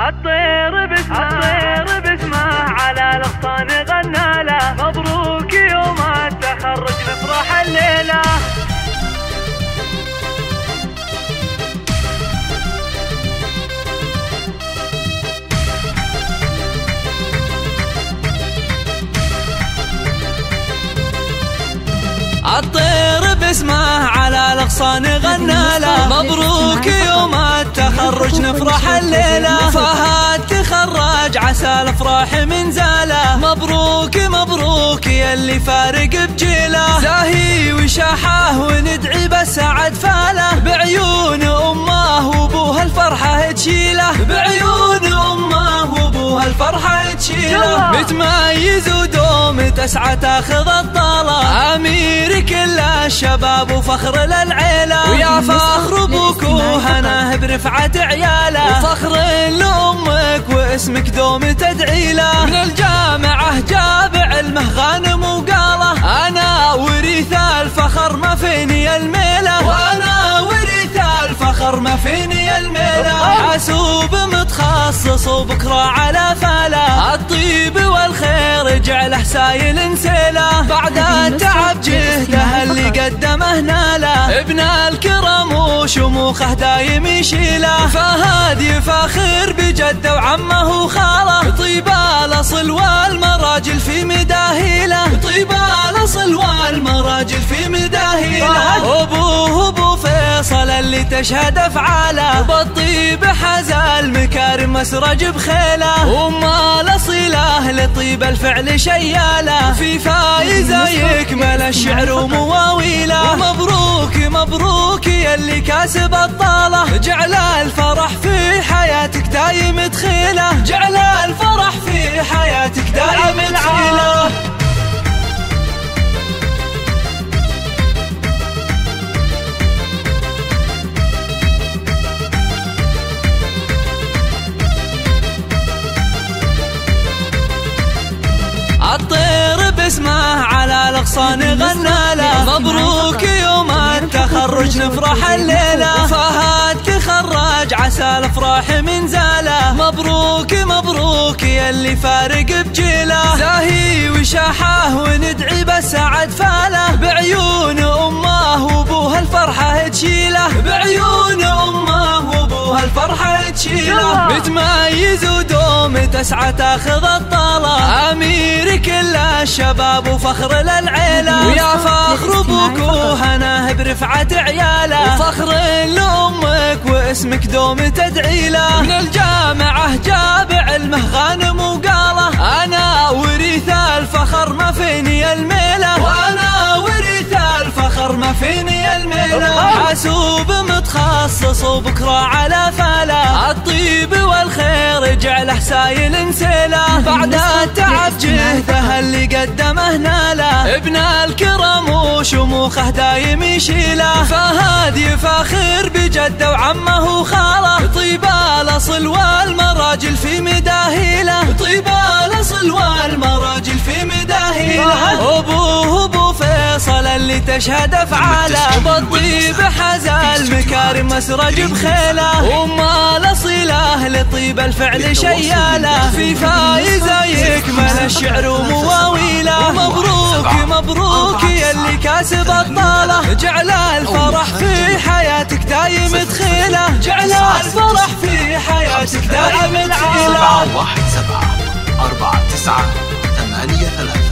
الطير باسمه على الاغصان غنى له، مبروك يوم التخرج نفرح الليله. الطير باسمه على الاغصان غنى له، مبروك يوم التخرج نفرح الليله. فهد تخرج عسى الافراح من زاله، مبروك مبروك يلي فارق بجيله. زاهي وشاحه وندعي بالسعد فاله، بعيون امه وابوها الفرحه تشيله، بعيون امه وابوها الفرحه تشيله. متميز ودوم تسعى تاخذ الطاله، امير كل الشباب وفخر للعيله. ويا فخر ابوك وهناه برفعه عياله، وفخر لامك واسمك دوم تدعي له. من الجامعه جاب علمه غانم وقاله، انا وريث الفخر ما فيني الميله، وانا وريث الفخر ما فيني الميله. حاسوب متخصص وبكره على فاله، الطيب والخير جعله سايل نسيله. بعد التعب جهده اللي قدمه ناله، ابن الكرم وشموخه دايم يشيله. فهد يفاخر بجده وعمه وخاله، طيب الاصل والمراجل في مداهيله، طيب الاصل والمراجل في مداهيله. ابوه ابو فيصل اللي تشهد افعاله، بالطيب حاز المكارم مسرج بخيله. وما الاصيله لطيب الفعل شياله، في فايزه يكمل الشعر ومواويله. مبروك مبروك يلي كاسب الطاله، جعل الفرح في حياتك دايم تخيله، جعل الفرح في حياتك دايم تخيله. الطير باسمه على الاغصان غنى له، مبروك يوم التخرج نفرح الليله. فهد تخرج عسى الافراح من زاله، مبروك مبروك يلي فارق بجيله. زاهي وشاحه وندعي بالسعد فاله، بعيون امه وابوها الفرحه تشيله، بعيون امه وابوها الفرحه تشيله. متميز ودوم تسعى تاخذ الطاله، امير كل الشباب وفخر للعيله. ويا فخر ابوك وهناه برفعه عياله، وفخر لامك واسمك دوم تدعي له. من الجامعه جاب علمه غانم وقاله، انا وريث الفخر ما فيني الميله، وانا وريث الفخر ما فيني الميله. حاسوب متخصص وبكره على فاله، الطيب والخير جعله سايل نسيله. بعد التعب جهده اللي قدمه ناله، ابن الكرم وشموخه دايم يشيله. فهد يفاخر بجده وعمه وخاله، طيب الاصل والمراجل في مداهيله، طيب الاصل والمراجل في مداهيله. ابوه ابو فيصل اللي تشهد افعاله، بالطيب حاز المكارم مسرج بخيله. وما الاصيله لطيب الفعل شياله، في فايزه يكمل الشعر ومواويله. مبروك مبروك يلي كاسب الطاله، جعل الفرح في حياتك دايم تخيله، جعل الفرح في حياتك دايم تخيله. 717 49 8 3